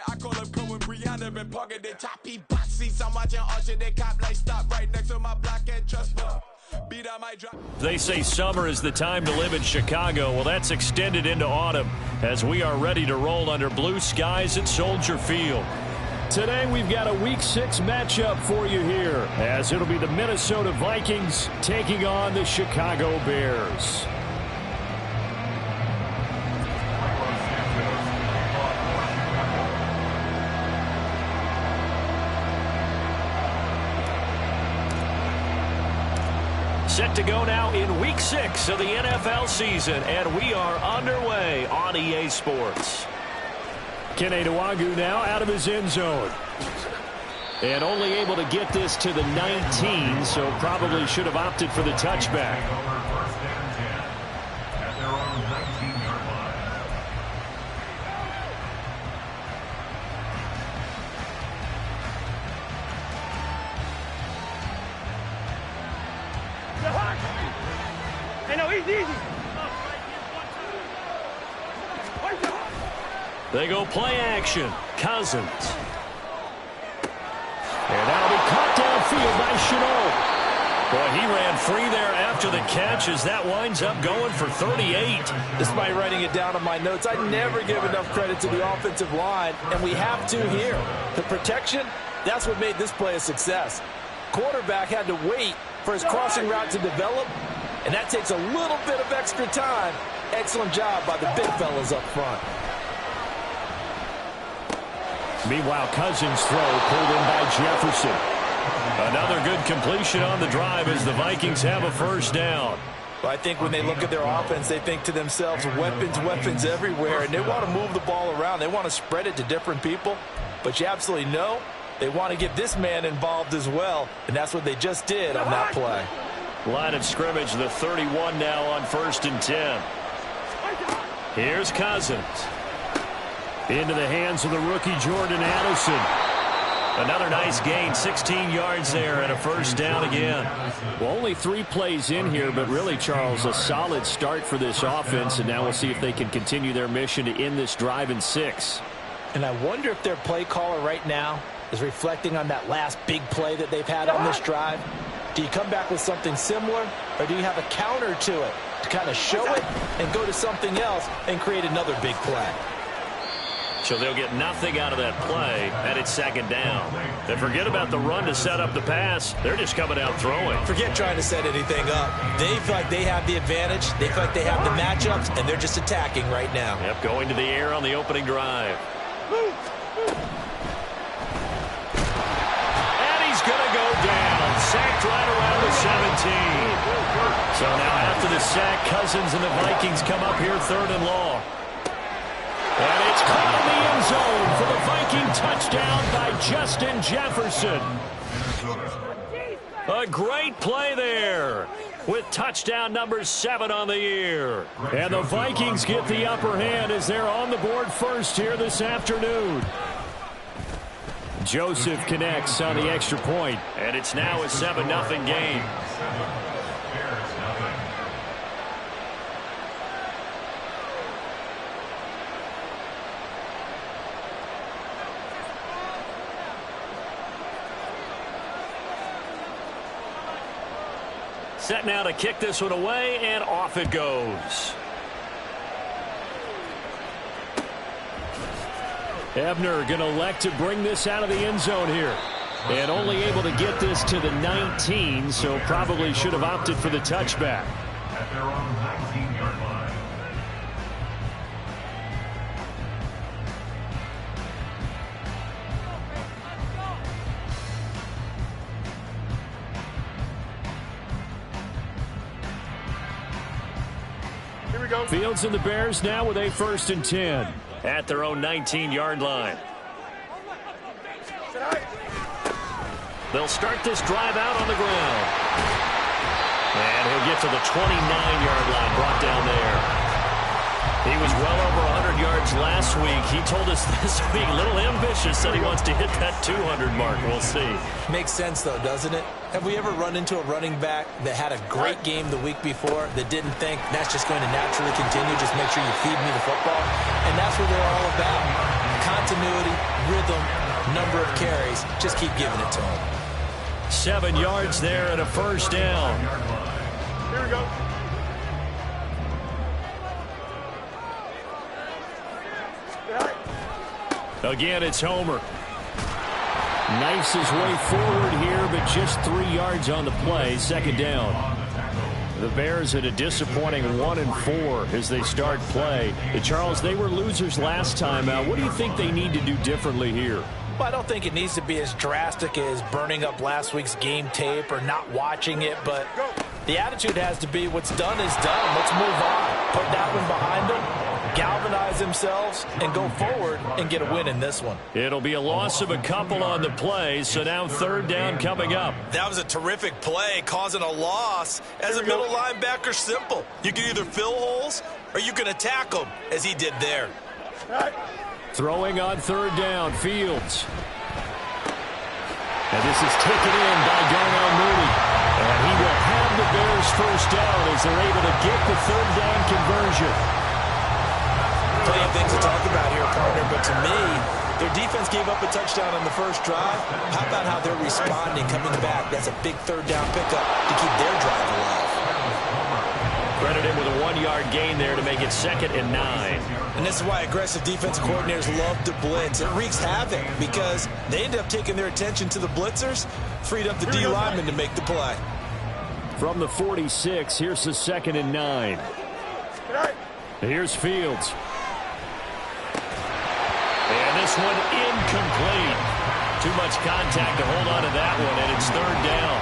I call him Cohen Brianna and Parker, they choppy boxies. I'm watching Usher, they cop like stop right next to my block and trust me. Beat I might drop. They say summer is the time to live in Chicago. Well, that's extended into autumn as we are ready to roll under blue skies at Soldier Field. Today we've got a Week 6 matchup for you here, as it'll be the Minnesota Vikings taking on the Chicago Bears. Set to go now in Week 6 of the NFL season, and we are underway on EA Sports. Kene Nwangwu now out of his end zone. And only able to get this to the 19, so probably should have opted for the touchback. They go play action. Cousins. And that'll be caught downfield by Shenault. Boy, he ran free there after the catch as that winds up going for 38. Despite writing it down on my notes, I never give enough credit to the offensive line, and we have to here. The protection, that's what made this play a success. Quarterback had to wait for his crossing route to develop, and that takes a little bit of extra time. Excellent job by the big fellas up front. Meanwhile, Cousins' throw pulled in by Jefferson. Another good completion on the drive as the Vikings have a first down. Well, I think when they look at their offense, they think to themselves, weapons, weapons everywhere, and they want to move the ball around. They want to spread it to different people, but you absolutely know they want to get this man involved as well, and that's what they just did on that play. Line of scrimmage, the 31 now on 1st and 10. Here's Cousins. Into the hands of the rookie Jordan Addison. Another nice gain, 16 yards there and a first down again. Well, only 3 plays in here, but really, Charles, a solid start for this offense, and now we'll see if they can continue their mission to end this drive in 6. And I wonder if their play caller right now is reflecting on that last big play that they've had on this drive. Do you come back with something similar, or do you have a counter to it to kind of show it and go to something else and create another big play? So they'll get nothing out of that play, and it's 2nd down. They forget about the run to set up the pass. They're just coming out throwing. Forget trying to set anything up. They feel like they have the advantage. They feel like they have the matchups, and they're just attacking right now. Yep, going to the air on the opening drive. And he's going to go down. Sacked right around the 17. So now after the sack, Cousins and the Vikings come up here 3rd and long. And it's caught in the end zone for the Viking touchdown by Justin Jefferson. A great play there with touchdown number 7 on the year. And the Vikings get the upper hand as they're on the board first here this afternoon. Joseph connects on the extra point, and it's now a 7-0 game. Set now to kick this one away, and off it goes. Ebner going to elect to bring this out of the end zone here. And only able to get this to the 19, so probably should have opted for the touchback. At their own 19-yard line. Fields and the Bears now with a 1st and 10 at their own 19-yard line. They'll start this drive out on the ground. And he'll get to the 29-yard line, brought down there. He was well over 100 yards last week. He told us this week, a little ambitious, said he wants to hit that 200 mark. We'll see. Makes sense, though, doesn't it? Have we ever run into a running back that had a great game the week before that didn't think that's just going to naturally continue, just make sure you feed me the football? And that's what they're all about. continuity, rhythm, number of carries. Just keep giving it to him. 7 yards there and a first down. Here we go. Again, it's Homer. Knifes his way forward here, but just 3 yards on the play. Second down. The Bears at a disappointing 1-4 as they start play. Charles, they were losers last time out. What do you think they need to do differently here? Well, I don't think it needs to be as drastic as burning up last week's game tape or not watching it, but the attitude has to be what's done is done. Let's move on. Put that one behind them, galvanize themselves, and go forward and get a win in this one. It'll be a loss of a couple on the play, so now third down coming up. That was a terrific play, causing a loss. As a middle linebacker, simple. You can either fill holes or you can attack them, as he did there. Throwing on third down, Fields. And this is taken in by Darnell Mooney. And he will have the Bears first down as they're able to get the third down conversion. Plenty of things to talk about here, partner, but to me, their defense gave up a touchdown on the first drive. How about how they're responding, coming back? That's a big third down pickup to keep their drive alive. Credit him with a 1-yard gain there to make it 2nd and 9. And this is why aggressive defensive coordinators love to blitz. It wreaks havoc because they end up taking their attention to the blitzers, freed up the D lineman to make the play. From the 46, here's the 2nd and 9. Here's Fields. And this one incomplete. Too much contact to hold on to that one, and it's third down.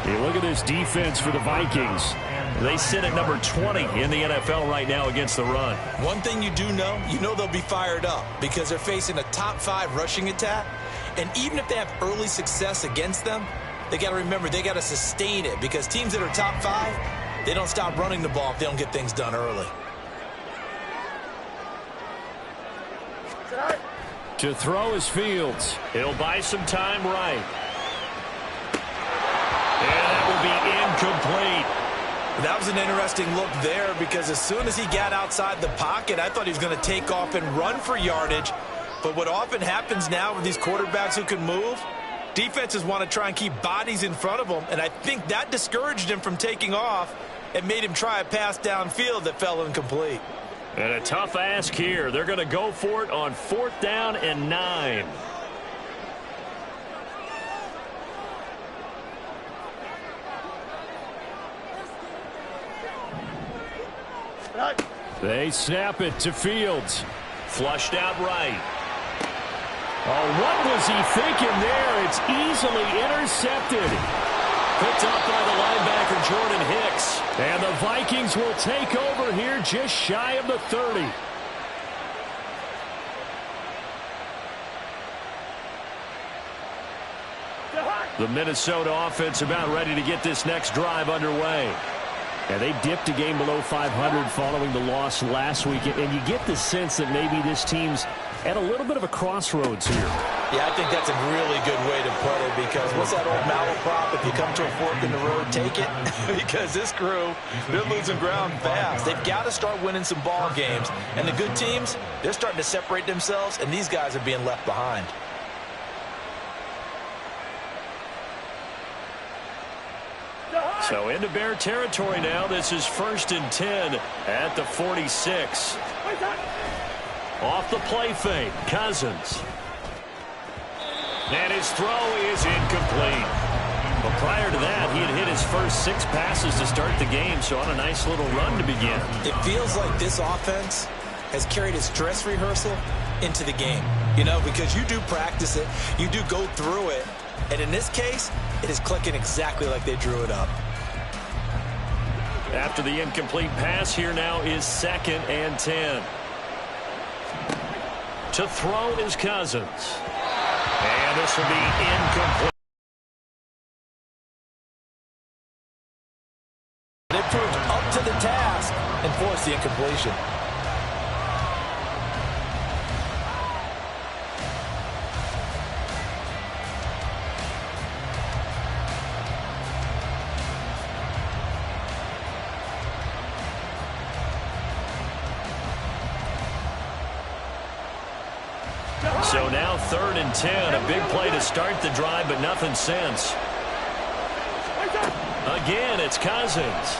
You look at this defense for the Vikings. They sit at number 20 in the NFL right now against the run. One thing you do know, they'll be fired up because they're facing a top 5 rushing attack. And even if they have early success against them, they got to remember they got to sustain it because teams that are top 5, they don't stop running the ball if they don't get things done early. To throw is Fields. He'll buy some time right. And that will be incomplete. That was an interesting look there because as soon as he got outside the pocket, I thought he was going to take off and run for yardage. But what often happens now with these quarterbacks who can move, defenses want to try and keep bodies in front of them, and I think that discouraged him from taking off and made him try a pass downfield that fell incomplete. And a tough ask here. They're going to go for it on 4th down and 9. They snap it to Fields. Flushed out right. Oh, what was he thinking there? It's easily intercepted. Picked up by the linebacker, Jordan Hicks. And the Vikings will take over here just shy of the 30. The Minnesota offense about ready to get this next drive underway. And they dipped a game below 500 following the loss last week. And you get the sense that maybe this team's at a little bit of a crossroads here. Yeah, I think that's a really good way to put it because what's that old malaprop? If you come to a fork in the road, take it. Because this crew, they're losing ground fast. They've got to start winning some ball games. And the good teams, they're starting to separate themselves, and these guys are being left behind. So into Bear territory now. This is 1st and 10 at the 46. Off the play fake, Cousins. And his throw is incomplete. But prior to that, he had hit his first 6 passes to start the game, so on a nice little run to begin. It feels like this offense has carried its dress rehearsal into the game. Because you do practice it, you do go through it, and in this case, it is clicking exactly like they drew it up. After the incomplete pass, here now is 2nd and 10. To throw is Cousins. And this will be incomplete. They proved up to the task and forced the incompletion. now 3rd and 10. A big play to start the drive, but nothing since. Again, it's Cousins.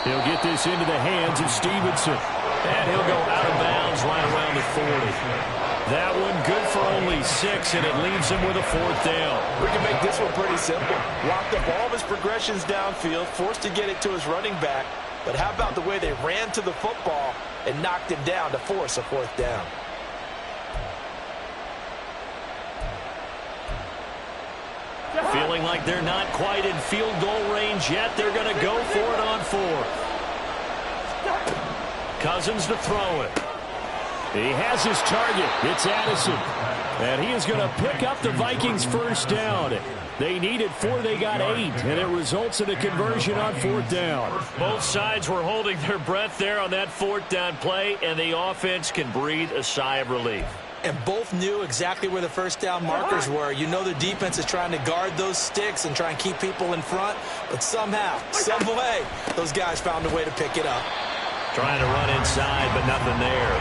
He'll get this into the hands of Stevenson. And he'll go out of bounds right around the 40. That one good for only 6, and it leaves him with a 4th down. We can make this one pretty simple. Locked up all of his progressions downfield, forced to get it to his running back. But how about the way they ran to the football and knocked him down to force a 4th down? Feeling like they're not quite in field goal range yet. They're going to go for it on 4th. Cousins to throw it. He has his target. It's Addison. And he is going to pick up the Vikings' 1st down. They needed 4, they got 8, and it results in a conversion on 4th down. Both sides were holding their breath there on that 4th down play, and the offense can breathe a sigh of relief. And both knew exactly where the 1st down markers were. You know the defense is trying to guard those sticks and try and keep people in front, but somehow, some way, those guys found a way to pick it up. Trying to run inside, but nothing there.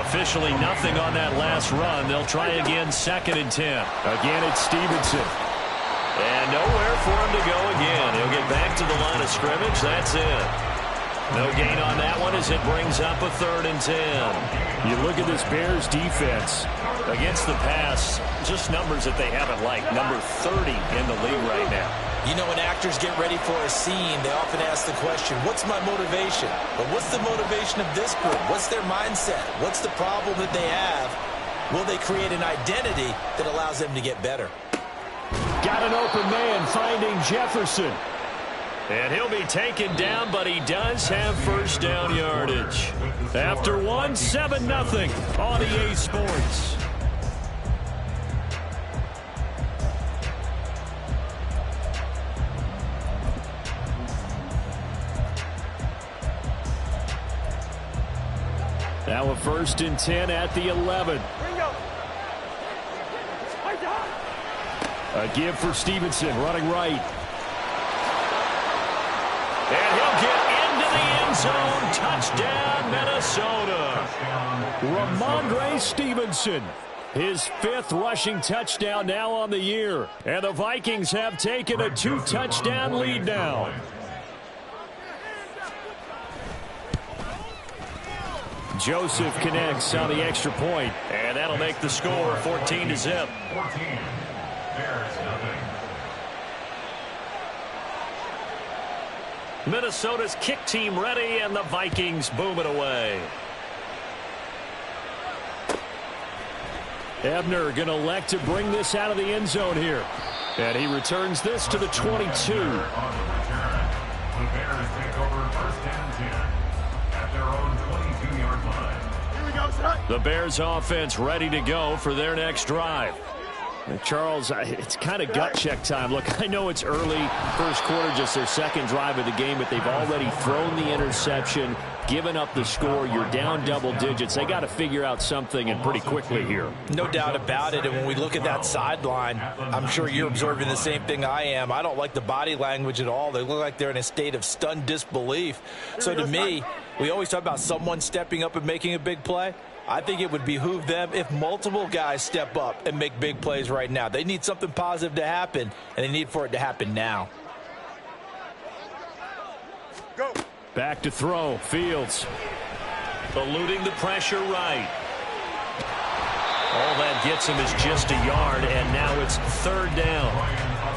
Officially nothing on that last run. They'll try again 2nd and 10. Again, it's Stevenson. And nowhere for him to go again. He'll get back to the line of scrimmage. That's it. No gain on that one as it brings up a 3rd and 10. You look at this Bears defense against the pass, just numbers that they haven't liked. Number 30 in the league right now. You know, when actors get ready for a scene, they often ask the question, what's my motivation? But what's the motivation of this group? What's their mindset? What's the problem that they have? Will they create an identity that allows them to get better? Got an open man finding Jefferson. And he'll be taken down, but he does have 1st down yardage. After 1, 7-0 on EA Sports. Now a 1st and 10 at the 11. A give for Stevenson, running right. And he'll get into the end zone. Touchdown, Minnesota. Ramondre Stevenson, his 5th rushing touchdown now on the year. And the Vikings have taken a 2-touchdown lead now. Joseph connects on the extra point, and that'll make the score 14-0. Minnesota's kick team ready, and the Vikings boom it away. Ebner going to elect to bring this out of the end zone here. And he returns this to the 22. The Bears take over 1st and 10 at their own 22-yard line. Here we go, son. The Bears offense ready to go for their next drive. Charles, it's kind of gut check time. Look, I know it's early, 1st quarter, just their 2nd drive of the game, but they've already thrown the interception, given up the score. You're down double digits. They got to figure out something, and pretty quickly here. No doubt about it. And when we look at that sideline, I'm sure you're observing the same thing I am. I don't like the body language at all. They look like they're in a state of stunned disbelief. So to me, we always talk about someone stepping up and making a big play. I think it would behoove them if multiple guys step up and make big plays right now. They need something positive to happen, and they need for it to happen now. Go. Back to throw. Fields eluding the pressure right. All that gets him is just a yard, and now it's 3rd down.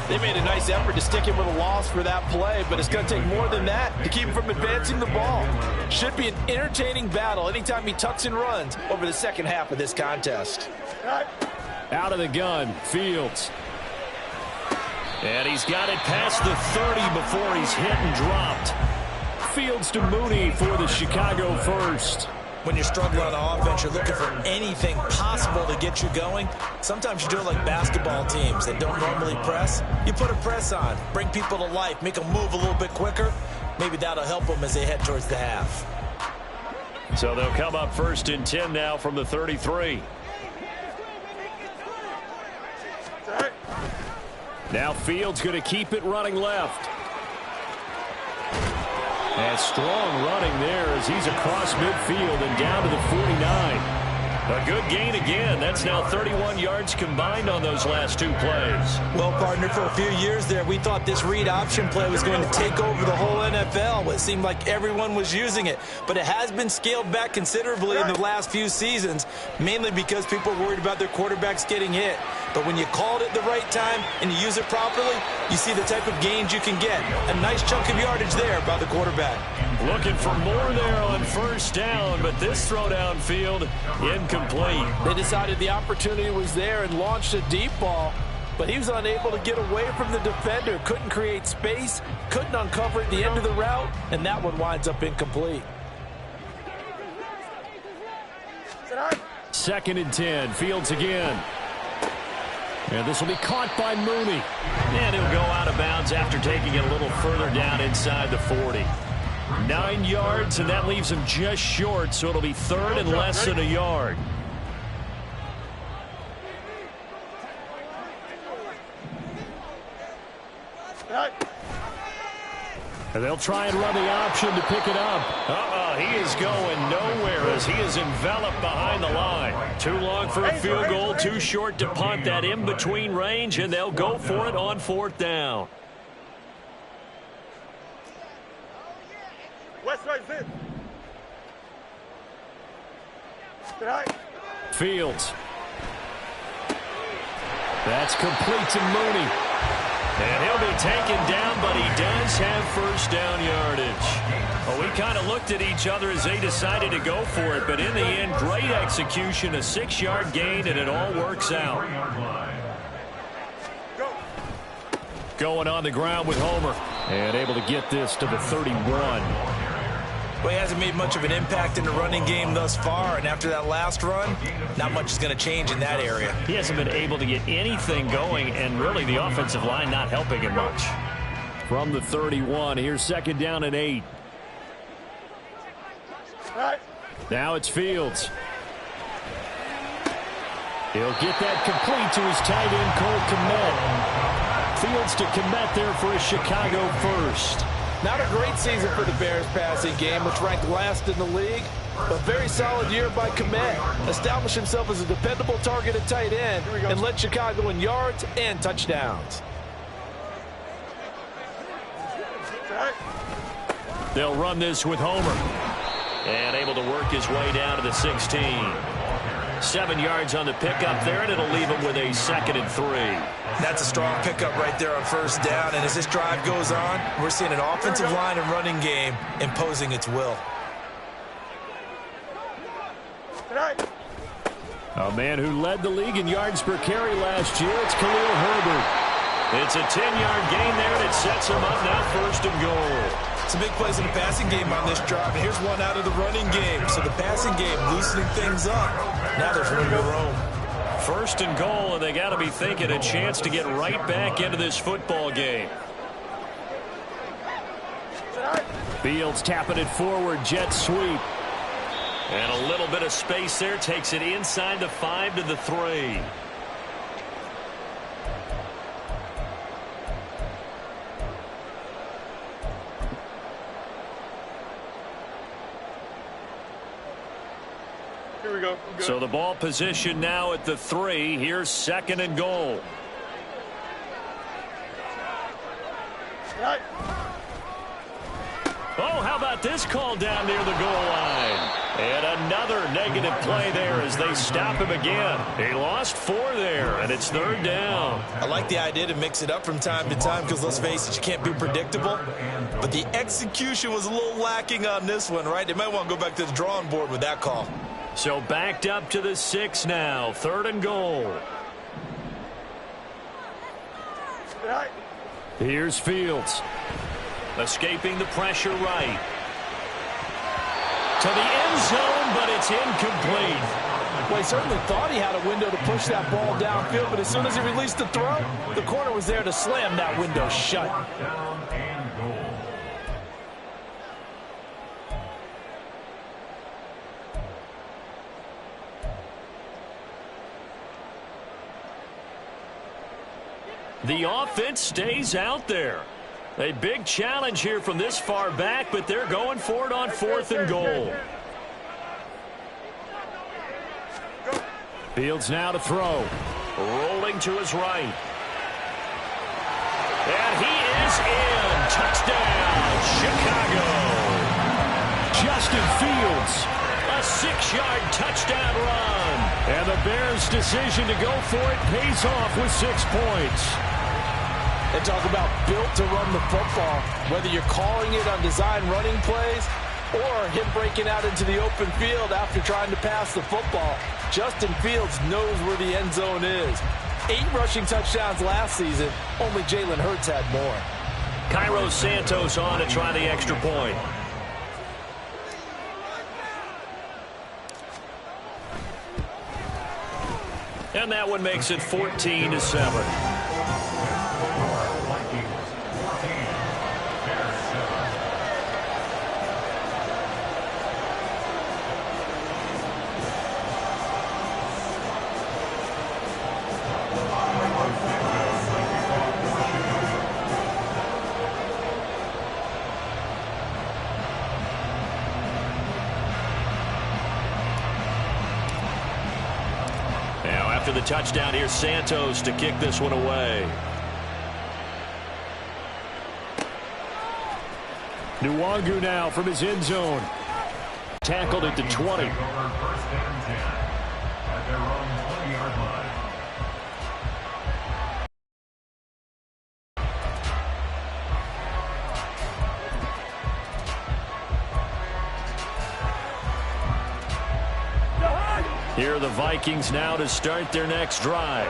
They made a nice effort to stick him with a loss for that play, but it's going to take more than that to keep him from advancing the ball. Should be an entertaining battle anytime he tucks and runs over the 2nd half of this contest. Out of the gun, Fields. And he's got it past the 30 before he's hit and dropped. Fields to Mooney for the Chicago 1st. When you're struggling on offense, you're looking for anything possible to get you going. Sometimes you do it like basketball teams that don't normally press. You put a press on, bring people to life, make them move a little bit quicker. Maybe that'll help them as they head towards the half. So they'll come up 1st and 10 now from the 33. Now Fields going to keep it running left. And strong running there as he's across midfield and down to the 49. A good gain again. That's now 31 yards combined on those last 2 plays. Well, partner, for a few years there, we thought this read option play was going to take over the whole NFL. It seemed like everyone was using it. But it has been scaled back considerably in the last few seasons, mainly because people are worried about their quarterbacks getting hit. But when you call it at the right time and you use it properly, you see the type of gains you can get. A nice chunk of yardage there by the quarterback. Looking for more there on first down, but this throw downfield incomplete. They decided the opportunity was there and launched a deep ball, but he was unable to get away from the defender, couldn't create space, couldn't uncover at the end of the route, and that one winds up incomplete. 2nd and 10, Fields again. And this will be caught by Mooney. And he'll go out of bounds after taking it a little further down inside the 40. 9 yards, and that leaves him just short, so it'll be 3rd and less than a yard. And they'll try and run the option to pick it up. He is going nowhere as he is enveloped behind the line. Too long for a field goal, too short to punt that in-between range, and they'll go for it on 4th down. Fields. That's complete to Mooney. And he'll be taken down, but he does have first down yardage. Well, we kind of looked at each other as they decided to go for it, but in the end, great execution, a 6-yard gain, and it all works out. Going on the ground with Homer, and able to get this to the 31. Well, he hasn't made much of an impact in the running game thus far, and after that last run, not much is going to change in that area. He hasn't been able to get anything going, and really the offensive line not helping him much. From the 31, here's 2nd down and 8. Now it's Fields. He'll get that complete to his tight end, Cole Kmet. Fields to Kmet there for a Chicago first. Not a great season for the Bears passing game, which ranked last in the league. A very solid year by Kmet. Established himself as a dependable target at tight end and led Chicago in yards and touchdowns. They'll run this with Homer. And able to work his way down to the 16. 7 yards on the pickup there, and it'll leave him with a 2nd and 3. That's a strong pickup right there on first down, and as this drive goes on, we're seeing an offensive line and running game imposing its will. A man who led the league in yards per carry last year, it's Khalil Herbert. It's a 10-yard gain there, and it sets him up now 1st and goal. Some big plays in the passing game on this drive, and here's one out of the running game. So the passing game loosening things up. Now there's room to roam. 1st and goal, and they got to be thinking a chance to get right back into this football game. Fields tapping it forward, jet sweep. And a little bit of space there, takes it inside the 5 to the 3. So the ball position now at the 3. Here's 2nd and goal. Oh, how about this call down near the goal line? And another negative play there as they stop him again. He lost 4 there, and it's 3rd down. I like the idea to mix it up from time to time because, let's face it, you can't be predictable. But the execution was a little lacking on this one, right? They might want to go back to the drawing board with that call. So backed up to the 6 now. 3rd and goal. Here's Fields. Escaping the pressure right. To the end zone, but it's incomplete. Well, he certainly thought he had a window to push that ball downfield, but as soon as he released the throw, the corner was there to slam that window shut. The offense stays out there. A big challenge here from this far back, but they're going for it on 4th and goal. Fields now to throw. Rolling to his right. And he is in. Touchdown, Chicago. Justin Fields, a 6-yard touchdown run. And the Bears' decision to go for it pays off with 6 points. And talk about built to run the football. Whether you're calling it on design running plays or him breaking out into the open field after trying to pass the football, Justin Fields knows where the end zone is. 8 rushing touchdowns last season. Only Jalen Hurts had more. Cairo Santos on to try the extra point. And that one makes it 14-7. After the touchdown, here's Santos to kick this one away. Nwangu now from his end zone. Tackled at the 20. First and 10 at their own 20-yard line. Here are the Vikings now to start their next drive.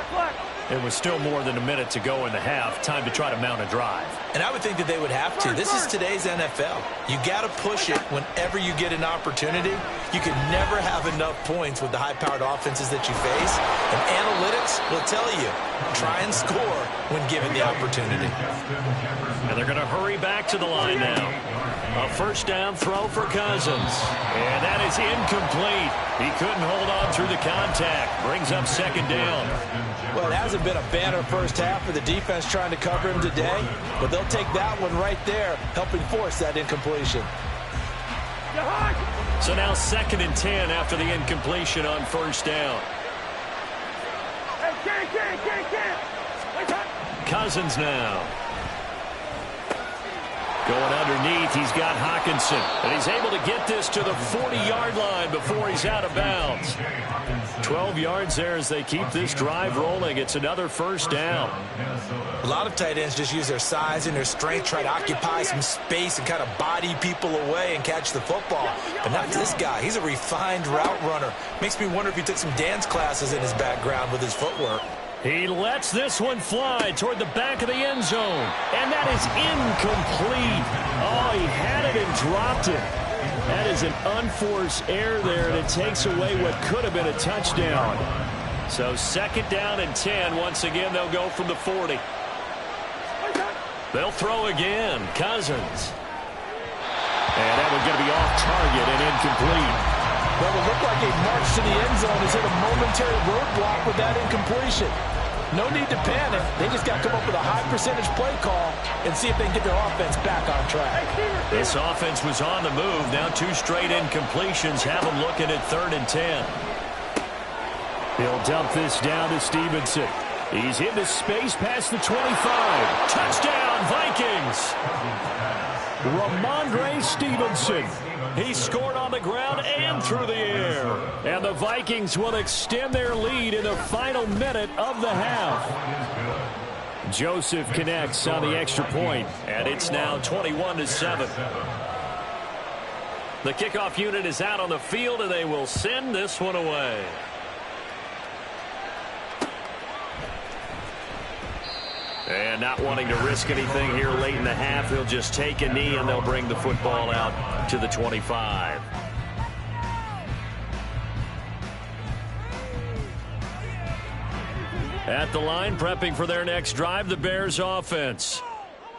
It was still more than a minute to go in the half. Time to try to mount a drive. And I would think that they would have to. This is today's NFL. You got to push it whenever you get an opportunity. You can never have enough points with the high-powered offenses that you face. And analytics will tell you, try and score when given the opportunity. And they're going to hurry back to the line now. A first down throw for Cousins. And that is incomplete. He couldn't hold on through the contact. Brings up second down. Well, it hasn't been a banner first half for the defense trying to cover him today, but they'll take that one right there, helping force that incompletion. So now 2nd and 10 after the incompletion on first down. Cousins now. Going underneath, he's got Hawkinson. And he's able to get this to the 40-yard line before he's out of bounds. 12 yards there as they keep this drive rolling. It's another first down. A lot of tight ends just use their size and their strength, try to occupy some space and kind of body people away and catch the football. But not this guy. He's a refined route runner. Makes me wonder if he took some dance classes in his background with his footwork. He lets this one fly toward the back of the end zone. And that is incomplete. Oh, he had it and dropped it. That is an unforced error there, and it takes away what could have been a touchdown. So 2nd down and 10. Once again, they'll go from the 40. They'll throw again. Cousins. And that one's going to be off target and incomplete. Well, it looked like a march to the end zone has hit a momentary roadblock with that incompletion. No need to panic. They just got to come up with a high percentage play call and see if they can get their offense back on track. This offense was on the move. Now 2 straight incompletions have them looking at 3rd and 10. He'll dump this down to Stevenson. He's into space past the 25. Touchdown, Vikings! Ramondre Stevenson. He scored on the ground and through the air. And the Vikings will extend their lead in the final minute of the half. Joseph connects on the extra point, and it's now 21-7. The kickoff unit is out on the field, and they will send this one away. And not wanting to risk anything here late in the half, he'll just take a knee, and they'll bring the football out to the 25. At the line, prepping for their next drive, the Bears offense.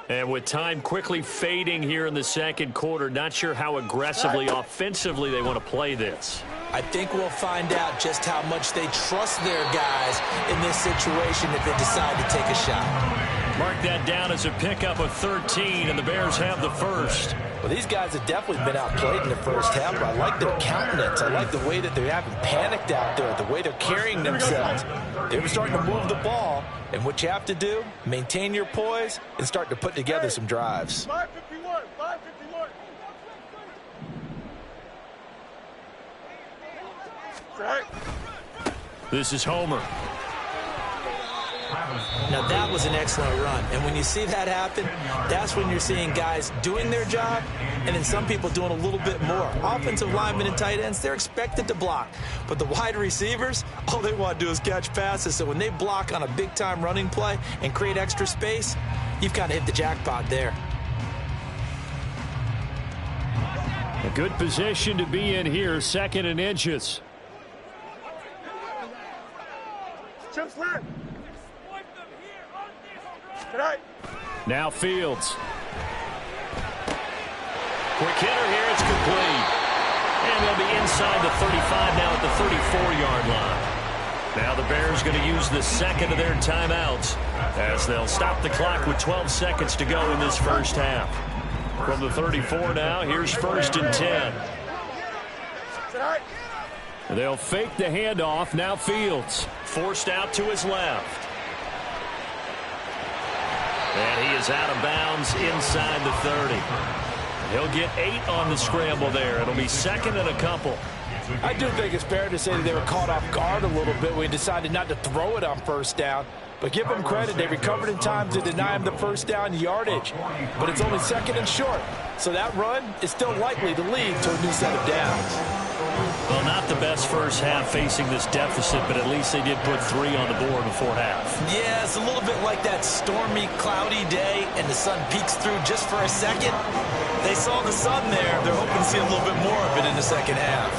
And with time quickly fading here in the second quarter, not sure how aggressively, offensively they want to play this. I think we'll find out just how much they trust their guys in this situation if they decide to take a shot. Mark that down as a pickup of 13, and the Bears have the first. Well, these guys have definitely been outplayed in the first half, but I like their countenance. I like the way that they haven't panicked out there, the way they're carrying themselves. They're starting to move the ball, and what you have to do, maintain your poise and start to put together some drives. 551, 551. This is Homer. Now, that was an excellent run. And when you see that happen, that's when you're seeing guys doing their job and then some people doing a little bit more. Offensive linemen and tight ends, they're expected to block. But the wide receivers, all they want to do is catch passes. So when they block on a big-time running play and create extra space, you've kind of hit the jackpot there. A good position to be in here, 2nd and inches. Chips left. Now Fields. Quick hitter here, it's complete. And they'll be inside the 35 now at the 34-yard line. Now the Bears going to use the second of their timeouts as they'll stop the clock with 12 seconds to go in this first half. From the 34 now, here's 1st and 10. They'll fake the handoff. Now Fields forced out to his left. And he is out of bounds inside the 30. He'll get 8 on the scramble there. It'll be 2nd and a couple. I do think it's fair to say that they were caught off guard a little bit when we decided not to throw it on 1st down. But give them credit. They recovered in time to deny him the 1st down yardage. But it's only 2nd and short. So that run is still likely to lead to a new set of downs. Well, not the best first half facing this deficit, but at least they did put 3 on the board before half. Yeah, it's a little bit like that stormy, cloudy day, and the sun peeks through just for a second. They saw the sun there. They're hoping to see a little bit more of it in the second half.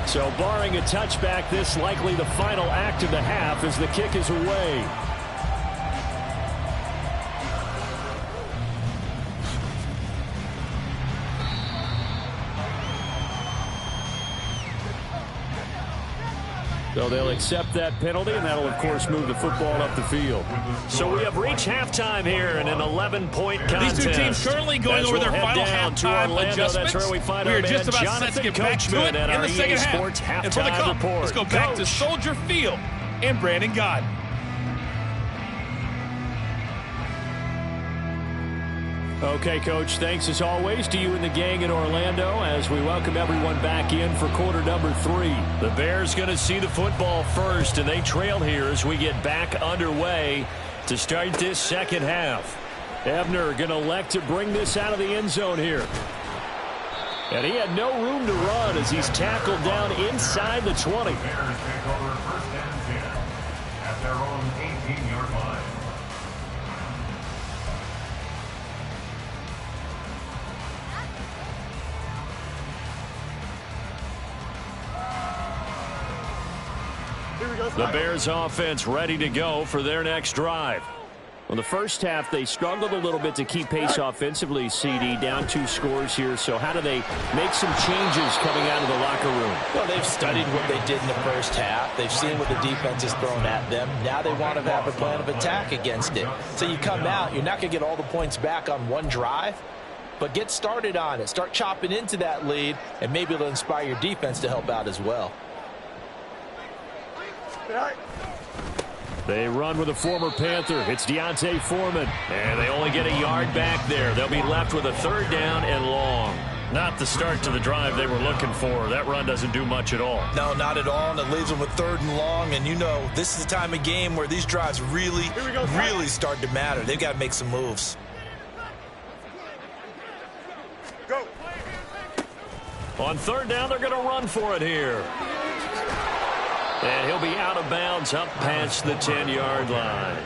So barring a touchback, this likely the final act of the half as the kick is away. So they'll accept that penalty, and that'll, of course, move the football up the field. So we have reached halftime here in an 11-point contest. These two teams currently going over their final halftime adjustments. That's where we find are our just man, about set to get Jonathan back to it Coachman in the second Sports half. And for the cup, report. let's go back to Soldier Field and Brandon Gott. Okay, Coach, thanks as always to you and the gang in Orlando as we welcome everyone back in for quarter number 3. The Bears going to see the football first, and they trail here as we get back underway to start this second half. Ebner going to elect to bring this out of the end zone here. And he had no room to run as he's tackled down inside the 20. Bears take over 1st and 10 at their own 18-yard line. The Bears offense ready to go for their next drive. Well, the first half, they struggled a little bit to keep pace offensively, CD, down 2 scores here. So how do they make some changes coming out of the locker room? Well, they've studied what they did in the first half. They've seen what the defense has thrown at them. Now they want to have a plan of attack against it. So you come out, you're not going to get all the points back on one drive, but get started on it. Start chopping into that lead, and maybe it'll inspire your defense to help out as well. They run with a former Panther. It's Deontay Foreman. And they only get a yard back there. They'll be left with a 3rd down and long. Not the start to the drive they were looking for. That run doesn't do much at all. No, not at all, and it leaves them with 3rd and long. And you know, this is the time of game where these drives really start to matter. They've got to make some moves. Go. On 3rd down, they're going to run for it here. And he'll be out of bounds up past the 10-yard line.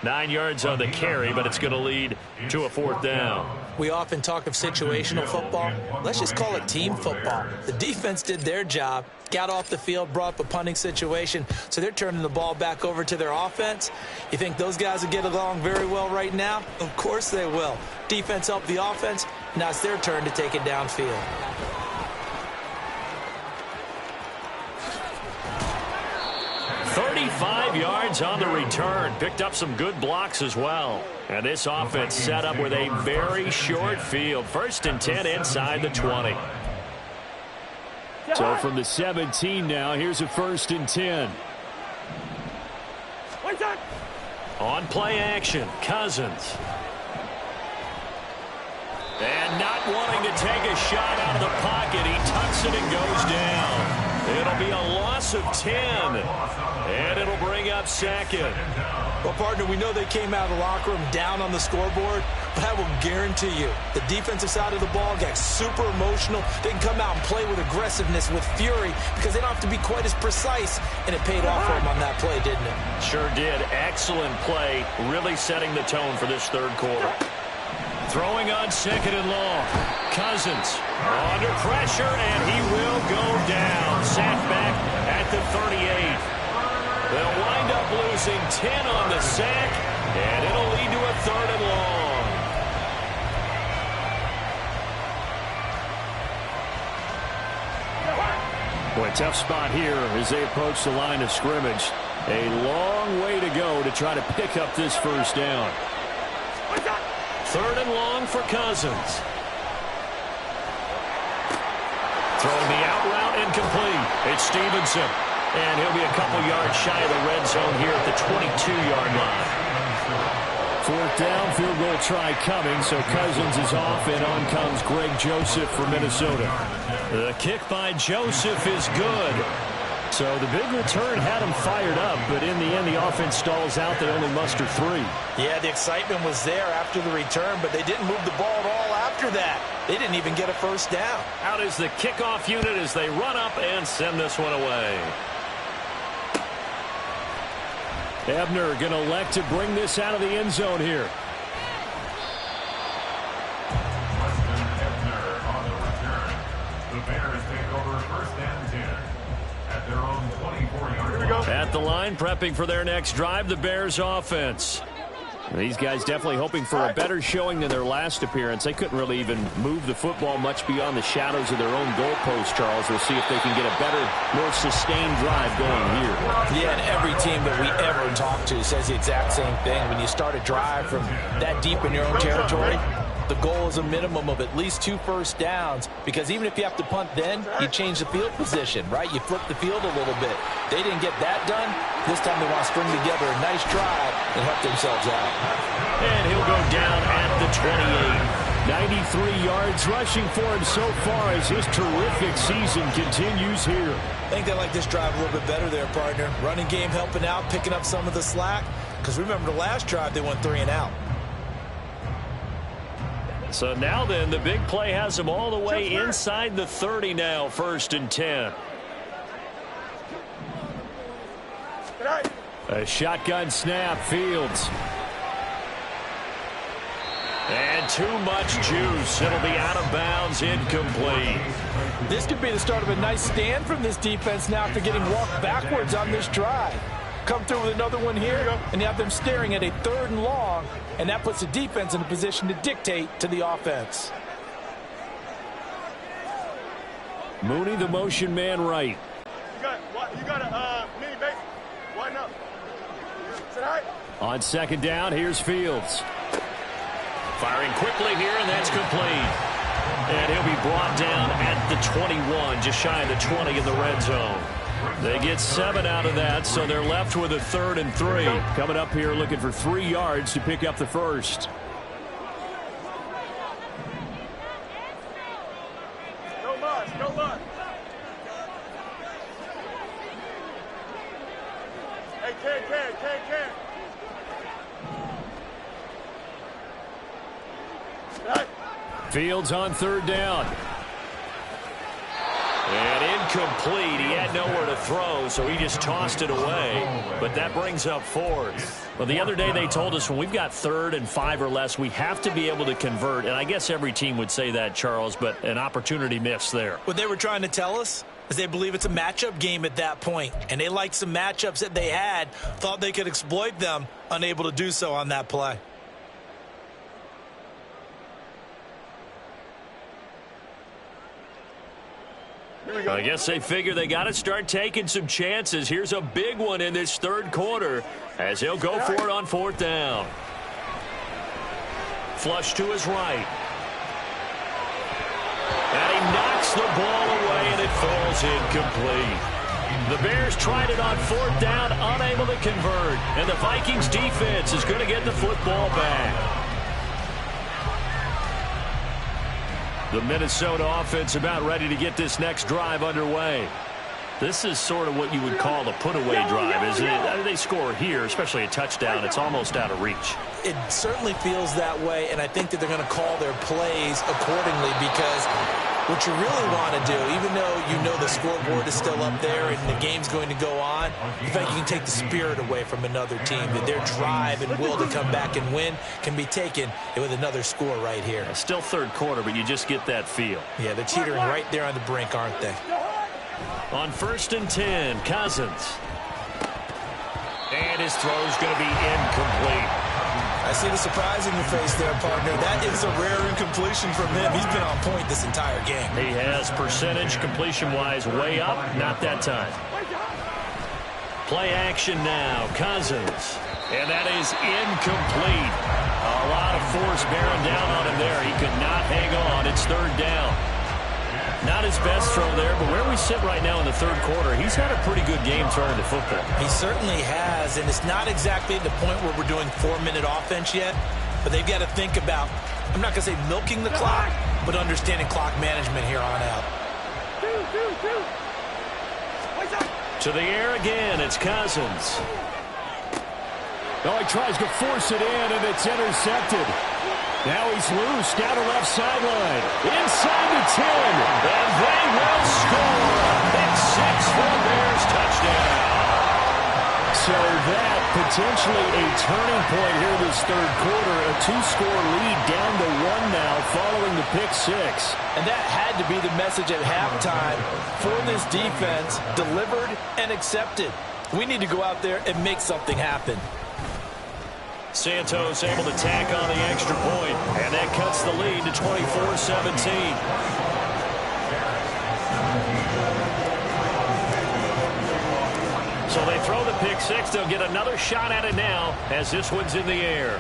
9 yards on the carry, but it's going to lead to a 4th down. We often talk of situational football. Let's just call it team football. The defense did their job, got off the field, brought up a punting situation, so they're turning the ball back over to their offense. You think those guys will get along very well right now? Of course they will. Defense helped the offense. Now it's their turn to take it downfield. 35 yards on the return. Picked up some good blocks as well. And this offense set up with a very short field. 1st and 10 inside the 20. So from the 17 now, here's a 1st and 10. On play action, Cousins. And not wanting to take a shot out of the pocket, he tucks it and goes down. It'll be a loss of 10, and it'll bring up 2nd. Well, partner, we know they came out of the locker room down on the scoreboard, but I will guarantee you the defensive side of the ball got super emotional. They can come out and play with aggressiveness, with fury, because they don't have to be quite as precise, and it paid off for them on that play, didn't it? Sure did. Excellent play, really setting the tone for this 3rd quarter. Throwing on 2nd and long. Cousins under pressure, and he will go down. Sacked back at the 38. They'll wind up losing 10 on the sack, and it'll lead to a 3rd and long. Boy, tough spot here as they approach the line of scrimmage. A long way to go to try to pick up this 1st down. 3rd and long for Cousins. Throwing the out route incomplete. It's Stevenson. And he'll be a couple yards shy of the red zone here at the 22-yard line. 4th down, field goal try coming, so Cousins is off, and on comes Greg Joseph for Minnesota. The kick by Joseph is good. So the big return had them fired up, but in the end, the offense stalls out. They only muster 3. Yeah, the excitement was there after the return, but they didn't move the ball at all after that. They didn't even get a 1st down. Out is the kickoff unit as they run up and send this one away. Ebner going to elect to bring this out of the end zone here. Weston Ebner on the return. The Bears take over 1st and 10 at their own 24-yard line. At the line, prepping for their next drive, the Bears offense. These guys definitely hoping for a better showing than their last appearance. They couldn't really even move the football much beyond the shadows of their own goalpost, Charles. We'll see if they can get a better, more sustained drive going here. Yeah, and every team that we ever talk to says the exact same thing. When you start a drive from that deep in your own territory, the goal is a minimum of at least 2 first downs, because even if you have to punt then, you change the field position, right? You flip the field a little bit. They didn't get that done. This time they want to string together a nice drive and help themselves out. And he'll go down at the 28. 93 yards rushing for him so far as his terrific season continues here. I think they like this drive a little bit better there, partner. Running game helping out, picking up some of the slack. Because remember the last drive, they went 3 and out. So now then, the big play has them all the way inside the 30 now, 1st and 10. A shotgun snap, Fields. And too much juice. It'll be out of bounds, incomplete. This could be the start of a nice stand from this defense now after getting walked backwards on this drive. Come through with another one here, and you have them staring at a 3rd and long, and that puts the defense in a position to dictate to the offense. Mooney, the motion man right. You got a mini base. Why not? Sit high. On 2nd down, here's Fields. Firing quickly here, and that's complete. And he'll be brought down at the 21, just shy of the 20 in the red zone. They get 7 out of that, so they're left with a 3rd and 3. Coming up here looking for 3 yards to pick up the 1st. No much, no much. Hey, Ken. Fields on 3rd down. And incomplete. He had nowhere to throw, so he just tossed it away. But that brings up 4th. Well, the other day they told us when we've got 3rd and 5 or less, we have to be able to convert. And I guess every team would say that, Charles, but an opportunity missed there. What they were trying to tell us is they believe it's a matchup game at that point. And they liked some matchups that they had, thought they could exploit them, unable to do so on that play. I guess they figure they got to start taking some chances. Here's a big one in this third quarter as he'll go for it on 4th down. Flush to his right. And he knocks the ball away, and it falls incomplete. The Bears tried it on 4th down, unable to convert. And the Vikings defense is going to get the football back. The Minnesota offense about ready to get this next drive underway. This is sort of what you would call a put-away drive, isn't it? They score here, especially a touchdown. It's almost out of reach. It certainly feels that way, and I think that they're going to call their plays accordingly because what you really want to do, even though you know the scoreboard is still up there and the game's going to go on, you think you can take the spirit away from another team, that their drive and will to come back and win can be taken with another score right here. Still third quarter, but you just get that feel. Yeah, they're teetering right there on the brink, aren't they? On 1st and 10, Cousins. And his throw's going to be incomplete. I see the surprise in your face there, partner. That is a rare incompletion from him. He's been on point this entire game. He has percentage completion-wise way up. Not that time. Play action now. Cousins. And that is incomplete. A lot of force bearing down on him there. He could not hang on. It's 3rd down. Not his best throw there, but where we sit right now in the third quarter, he's had a pretty good game throwing the football. He certainly has, and it's not exactly the point where we're doing 4-minute offense yet, but they've got to think about, I'm not going to say milking the clock, but understanding clock management here on out. To the air again, it's Cousins. Oh, he tries to force it in, and it's intercepted. Now he's loose down the left sideline. Inside the 10. And they will score a pick six for the Bears touchdown. So that potentially a turning point here this third quarter. A 2-score lead down to 1 now following the pick six. And that had to be the message at halftime for this defense. Delivered and accepted. We need to go out there and make something happen. Santos able to tack on the extra point, and that cuts the lead to 24-17. So they throw the pick six. They'll get another shot at it now as this one's in the air.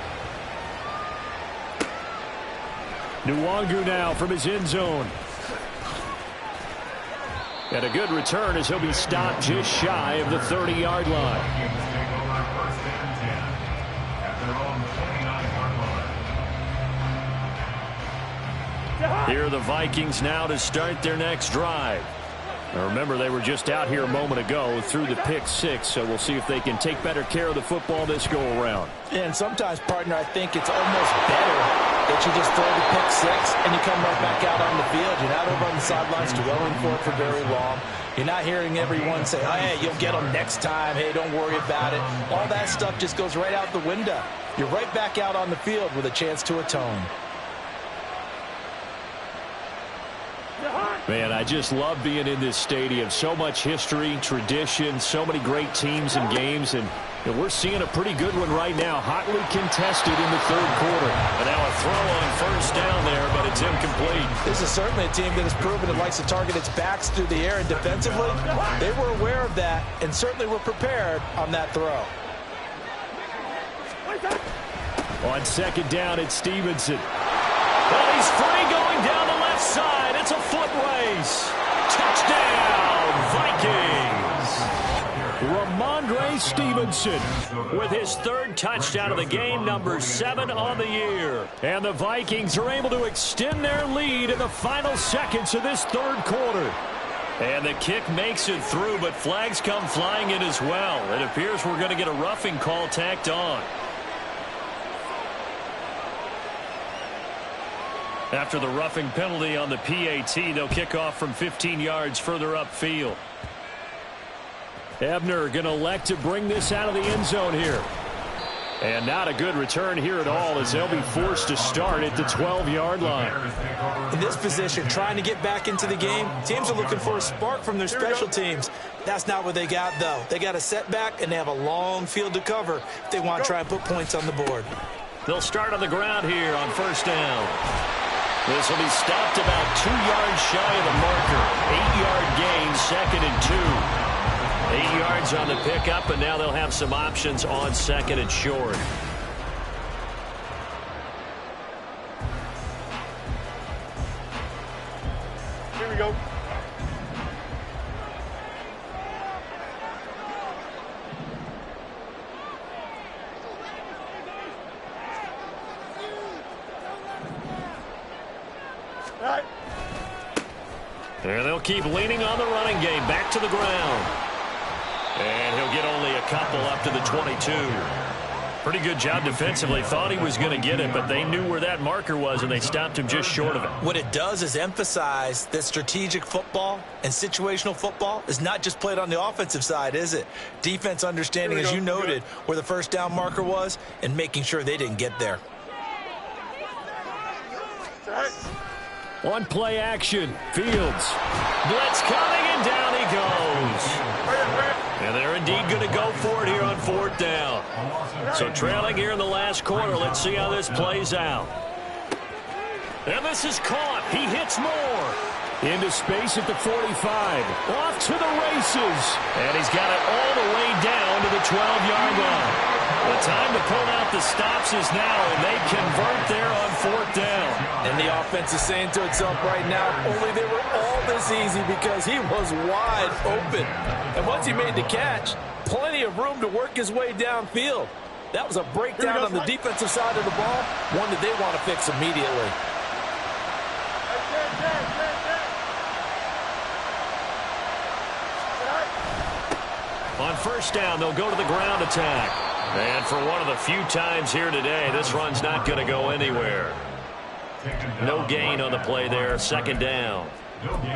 Nwangu now from his end zone. And a good return as he'll be stopped just shy of the 30-yard line. Here are the Vikings now to start their next drive. Now remember, they were just out here a moment ago through the pick six, so we'll see if they can take better care of the football this go-around. And sometimes, partner, I think it's almost better that you just throw the pick six and you come right back out on the field. You're not over on the sidelines dwelling for it for very long. You're not hearing everyone say, oh, hey, you'll get them next time. Hey, don't worry about it. All that stuff just goes right out the window. You're right back out on the field with a chance to atone. Man, I just love being in this stadium. So much history, tradition, so many great teams and games, and we're seeing a pretty good one right now, hotly contested in the third quarter. And now a throw on 1st down there, but it's incomplete. This is certainly a team that has proven it likes to target its backs through the air, and defensively, they were aware of that and certainly were prepared on that throw. On 2nd down, it's Stevenson. Well, he's free going down the left side. It's a foot race. Touchdown, Vikings. Ramondre Stevenson with his 3rd touchdown of the game, number 7 on the year. And the Vikings are able to extend their lead in the final seconds of this third quarter. And the kick makes it through, but flags come flying in as well. It appears we're going to get a roughing call tacked on. After the roughing penalty on the PAT, they'll kick off from 15 yards further upfield. Ebner going to elect to bring this out of the end zone here. And not a good return here at all as they'll be forced to start at the 12-yard line. In this position, trying to get back into the game, teams are looking for a spark from their special teams. That's not what they got, though. They got a setback, and they have a long field to cover if they want to try and put points on the board. They'll start on the ground here on 1st down. This will be stopped about 2 yards shy of the marker. 8-yard gain, 2nd and 2. 8 yards on the pickup, and now they'll have some options on 2nd and short. Here we go. Right. And they'll keep leaning on the running game. Back to the ground. And he'll get only a couple up to the 22. Pretty good job defensively. Thought he was going to get it, but they knew where that marker was, and they stopped him just short of it. What it does is emphasize that strategic football and situational football is not just played on the offensive side, is it? Defense understanding, as you noted, where the first down marker was and making sure they didn't get there. On play action, Fields. Blitz coming, and down he goes. And they're indeed going to go for it here on 4th down. So trailing here in the last quarter. Let's see how this plays out. And this is caught. He hits more. Into space at the 45. Off to the races. And he's got it all the way down to the 12-yard line. The time to pull out the stops is now, and they convert there on 4th down. And the offense is saying to itself right now, only they were all this easy because he was wide open. And once he made the catch, plenty of room to work his way downfield. That was a breakdown on the defensive side of the ball, one that they want to fix immediately. On 1st down, they'll go to the ground attack. And for one of the few times here today, this run's not going to go anywhere. No gain on the play there, 2nd down.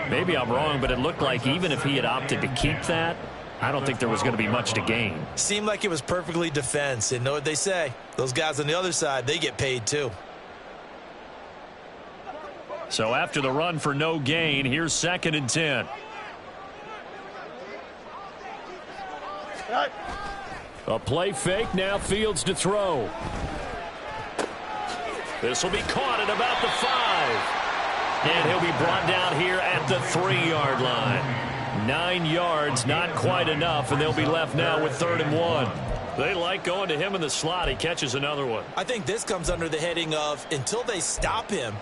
Maybe I'm wrong, but it looked like even if he had opted to keep that, I don't think there was going to be much to gain. Seemed like it was perfectly defense. And know what they say? Those guys on the other side, they get paid too. So after the run for no gain, here's 2nd and 10. A play fake, now Fields to throw. This will be caught at about the 5. And he'll be brought down here at the 3-yard line. 9 yards, not quite enough, and they'll be left now with 3rd and 1. They like going to him in the slot. He catches another one. I think this comes under the heading of until they stop him,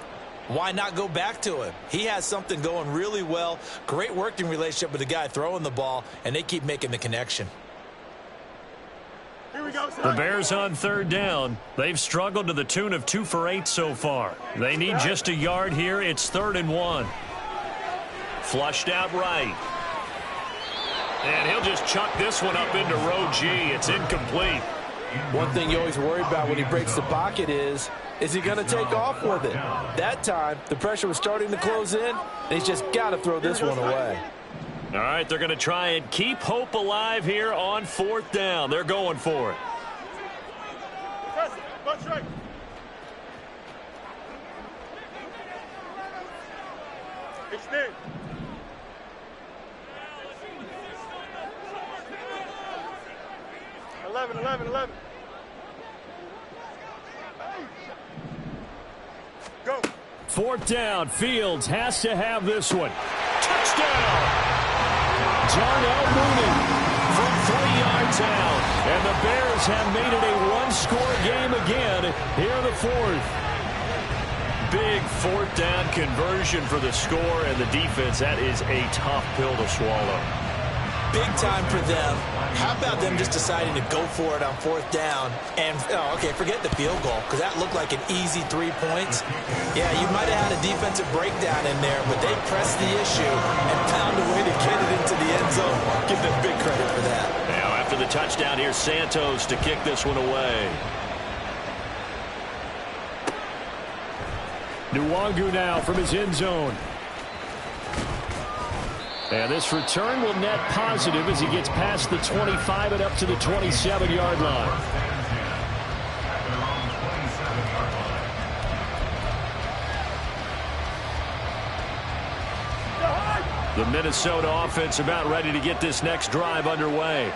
why not go back to him? He has something going really well. Great working relationship with the guy throwing the ball, and they keep making the connection. The Bears on 3rd down. They've struggled to the tune of 2 for 8 so far. They need just a yard here. It's 3rd and 1. Flushed out right. And he'll just chuck this one up into row G. It's incomplete. One thing you always worry about when he breaks the pocket is he going to take off with it? That time, the pressure was starting to close in, and he's just got to throw this one away. All right, they're going to try and keep hope alive here on 4th down. They're going for it. Extend. Eleven. Go. 4th down. Fields has to have this one. Touchdown! Darnell Mooney from 3 yards out. And the Bears have made it a one-score game again here in the 4th. Big 4th down conversion for the score, and the defense, that is a tough pill to swallow. Big time for them. How about them just deciding to go for it on 4th down? And, forget the field goal, because that looked like an easy 3 points. Yeah, you might have had a defensive breakdown in there, but they pressed the issue and found a way to get it into the end zone. Give them big credit for that. Now, after the touchdown, here's Santos to kick this one away. Nwangu now from his end zone. And this return will net positive as he gets past the 25 and up to the 27-yard line. The Minnesota offense about ready to get this next drive underway.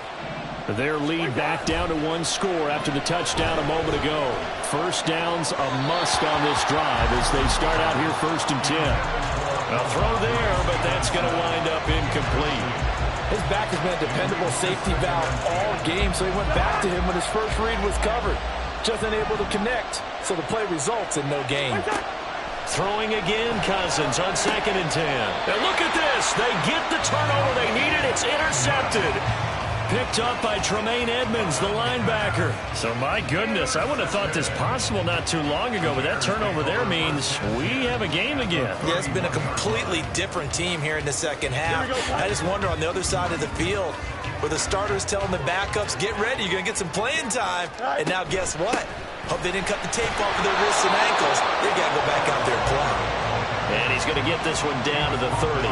Their lead back down to 1 score after the touchdown a moment ago. First down's a must on this drive as they start out here 1st and 10. A throw there, but that's going to wind up incomplete. His back has been a dependable safety valve all game, so he went back to him when his first read was covered. Just unable to connect, so the play results in no gain. Throwing again, Cousins on 2nd and 10. And look at this. They get the turnover they needed. It's intercepted. Picked up by Tremaine Edmonds, the linebacker. So, my goodness, I wouldn't have thought this possible not too long ago, but that turnover there means we have a game again. Yeah, it's been a completely different team here in the second half. I just wonder on the other side of the field, where the starters telling the backups, get ready, you're going to get some playing time. And now guess what? Hope they didn't cut the tape off of their wrists and ankles. They got to go back out there and play. And he's going to get this one down to the 30.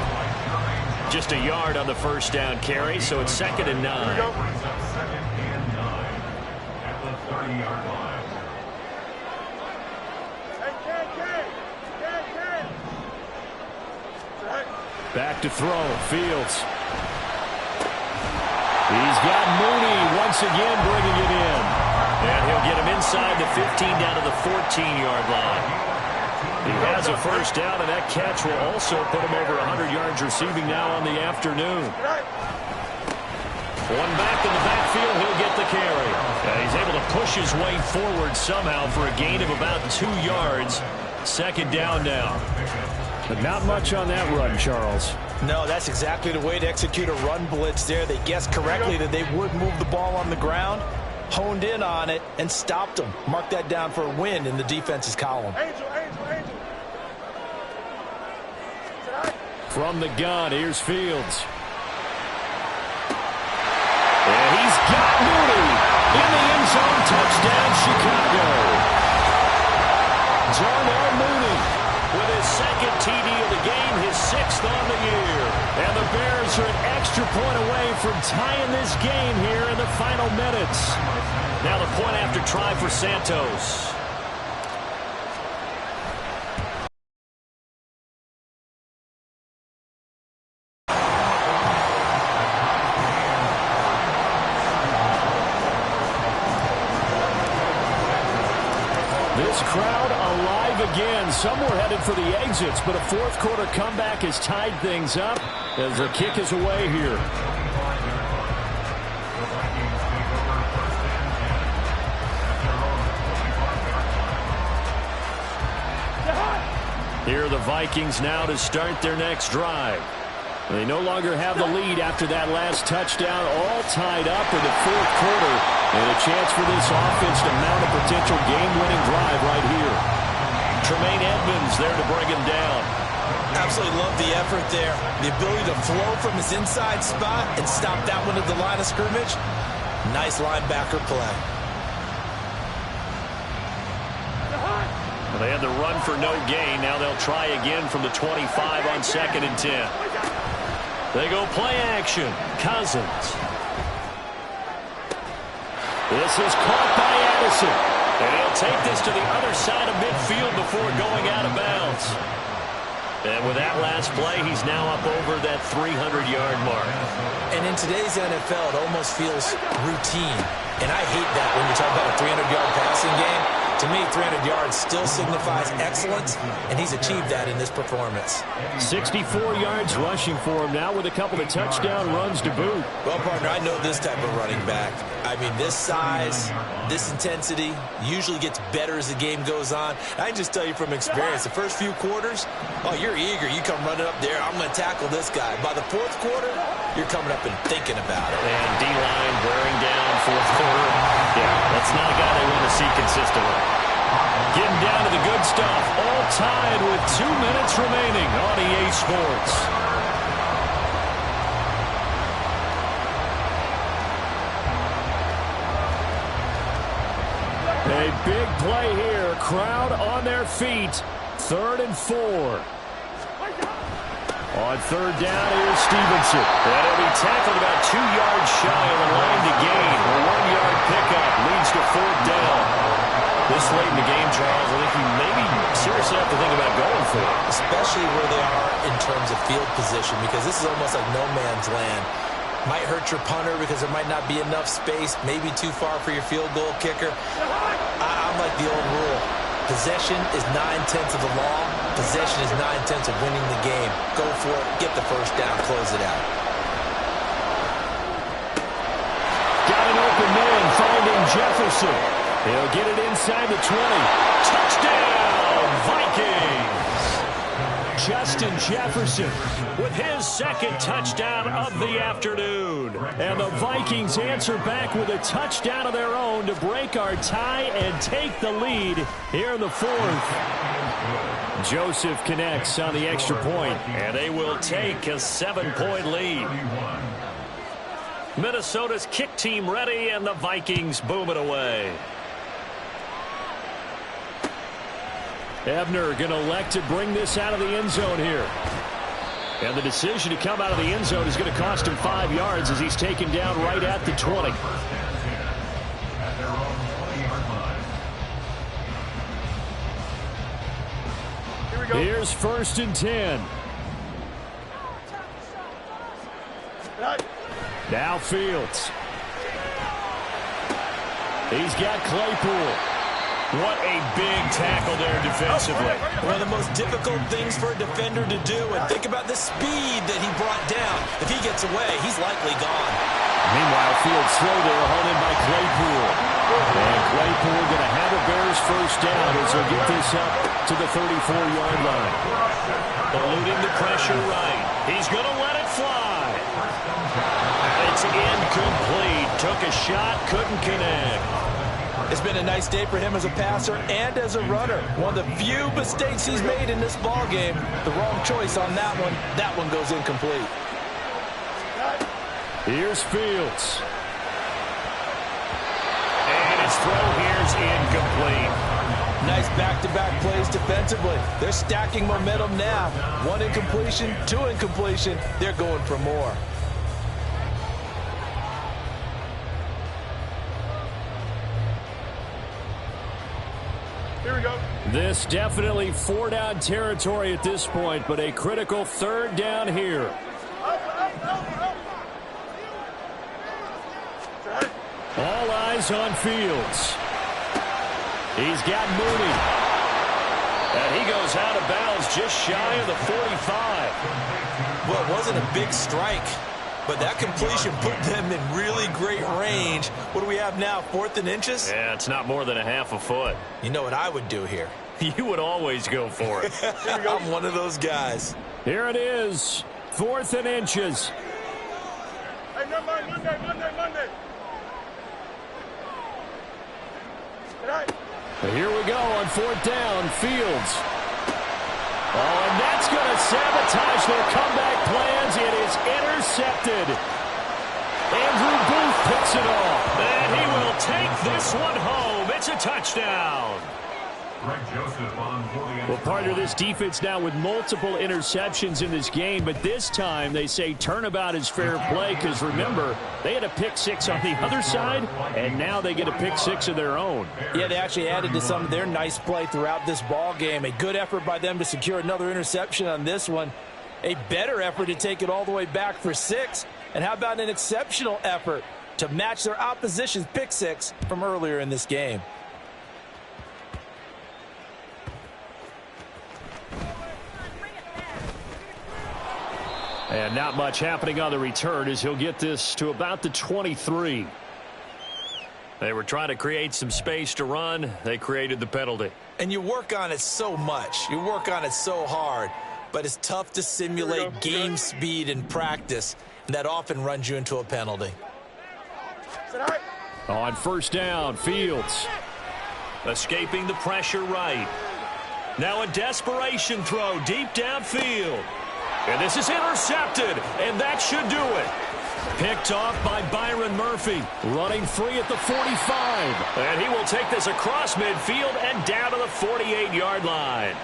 Just a yard on the first down carry, so it's 2nd and 9. Second and 9 at the 30-yard line. Back to throw, Fields. He's got Mooney once again bringing it in. And he'll get him inside the 15 down to the 14-yard line. He has a first down, and that catch will also put him over 100 yards receiving now on the afternoon. One back in the backfield, he'll get the carry. He's able to push his way forward somehow for a gain of about 2 yards. 2nd down now. But not much on that run, Charles. No, that's exactly the way to execute a run blitz there. They guessed correctly that they would move the ball on the ground, honed in on it, and stopped them. Mark that down for a win in the defense's column. From the gun, here's Fields. And he's got Mooney in the end zone. Touchdown, Chicago. Darnell Mooney with his 2nd TD of the game, his 6th on the year. And the Bears are an extra point away from tying this game here in the final minutes. Now the point after try for Santos. This crowd alive again. Some were headed for the exits, but a 4th quarter comeback has tied things up as the kick is away here. Here are the Vikings now to start their next drive. They no longer have the lead after that last touchdown, all tied up in the 4th quarter, and a chance for this offense to mount a potential game-winning drive right here. Tremaine Edmonds there to bring him down. Absolutely love the effort there. The ability to flow from his inside spot and stop that one at the line of scrimmage. Nice linebacker play. Well, they had the run for no gain. Now they'll try again from the 25 on 2nd and 10. They go play action. Cousins. This is caught by Addison. And he'll take this to the other side of midfield before going out of bounds. And with that last play, he's now up over that 300-yard mark. And in today's NFL, it almost feels routine. And I hate that when you talk about a 300-yard passing game. To me, 300 yards still signifies excellence, and he's achieved that in this performance. 64 yards rushing for him now with a couple of touchdown runs to boot. Well, partner, I know this type of running back. I mean, this size, this intensity usually gets better as the game goes on. I can just tell you from experience, the first few quarters, oh, you're eager. You come running up there, I'm going to tackle this guy. By the 4th quarter, you're coming up and thinking about it. And D-line wearing down 4th quarter. Yeah, that's not a guy they want to see consistently. Getting down to the good stuff. All tied with 2 minutes remaining on EA Sports. A big play here. Crowd on their feet. 3rd and 4. On 3rd down, here's Stevenson. That'll be tackled about 2 yards shy of the line to gain. A 1-yard pickup leads to 4th down. This late in the game, Charles, I think you maybe seriously have to think about going for it. Especially where they are in terms of field position, because this is almost like no man's land. Might hurt your punter because there might not be enough space, maybe too far for your field goal kicker. I'm like the old rule. Possession is 9/10 of the law. Possession is 9/10 of winning the game. Go for it. Get the first down. Close it out. Got an open man finding Jefferson. He'll get it inside the 20. Touchdown, Vikings! Justin Jefferson with his second touchdown of the afternoon. And the Vikings answer back with a touchdown of their own to break our tie and take the lead here in the fourth. Joseph connects on the extra point, and they will take a 7-point lead. Minnesota's kick team ready, and the Vikings boom it away. Ebner going to elect to bring this out of the end zone here. And the decision to come out of the end zone is going to cost him 5 yards as he's taken down right at the 20. Here we go. Here's 1st and 10. Now Fields. He's got Claypool. What a big tackle there defensively. One of the most difficult things for a defender to do. And think about the speed that he brought down. If he gets away, he's likely gone. Meanwhile, Fields slow there, hauled in by Claypool. And Claypool going to have a Bears first down as he'll get this up to the 34-yard line. Eluding the pressure right. He's going to let it fly. It's incomplete. Took a shot, couldn't connect. It's been a nice day for him as a passer and as a runner. One of the few mistakes he's made in this ball game. The wrong choice on that one. That one goes incomplete. Here's Fields. And his throw here's incomplete. Nice back-to-back plays defensively. They're stacking momentum now. 1 incompletion, 2 incompletion. They're going for more. Here we go. This definitely 4-down territory at this point, but a critical 3rd down here. All eyes on Fields. He's got Mooney. And he goes out of bounds just shy of the 45. Well, it wasn't a big strike, but that completion put them in really great range. What do we have now, 4th and inches? Yeah, it's not more than a half a foot. You know what I would do here? You would always go for it. I'm one of those guys. Here it is, 4th and inches. Hey, no, Monday. Right. Here we go on 4th down, Fields. Oh, and that's going to sabotage their comeback plans. It is intercepted. Andrew Booth picks it off. And he will take this one home. It's a touchdown. Well, partner, this defense now with multiple interceptions in this game, but this time they say turnabout is fair play because, remember, they had a pick 6 on the other side, and now they get a pick 6 of their own. Yeah, they actually added to some of their nice play throughout this ball game. A good effort by them to secure another interception on this one. A better effort to take it all the way back for 6. And how about an exceptional effort to match their opposition's pick 6 from earlier in this game? And not much happening on the return as he'll get this to about the 23. They were trying to create some space to run. They created the penalty. And you work on it so much. You work on it so hard. But it's tough to simulate game speed in practice. And that often runs you into a penalty. On 1st down, Fields. Escaping the pressure right. Now a desperation throw deep downfield. And this is intercepted, and that should do it. Picked off by Byron Murphy, running free at the 45. And he will take this across midfield and down to the 48-yard line.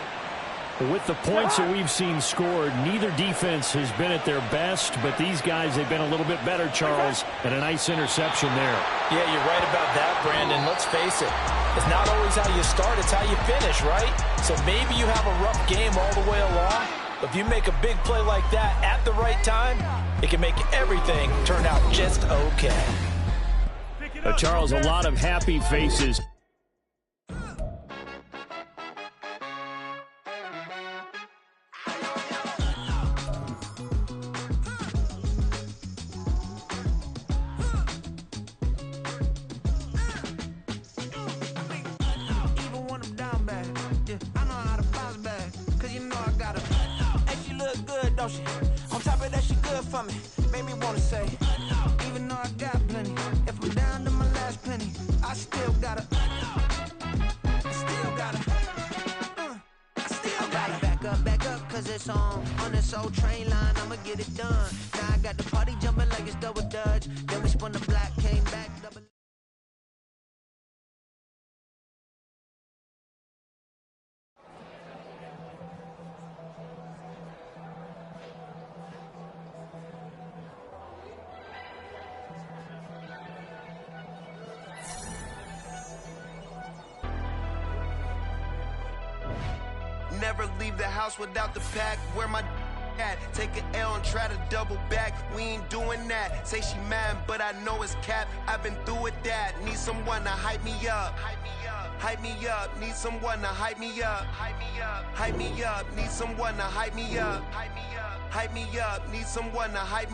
With the points that we've seen scored, neither defense has been at their best, but these guys have been a little bit better, Charles, and a nice interception there. Yeah, you're right about that, Brandon. Let's face it. It's not always how you start, it's how you finish, right? So maybe you have a rough game all the way along, but if you make a big play like that at the right time, it can make everything turn out just okay. Charles, a lot of happy faces. On top of that, she good for me. Made me wanna say, even though I got plenty, if I'm down to my last penny, I still gotta back up, cause it's on this old train line, I'ma get it done. Now I got the party jumping like it's double dutch. Then we spun the block, came back, double. Never leave the house without the pack. Where my at? Take an L and try to double back. We ain't doing that. Say she mad, but I know it's cap. I've been through with that. Need someone to hype me up. Hype me up. Need someone to hype me up. Hype me up. Need someone to hype me up. Hype me up. Need someone to hype me up.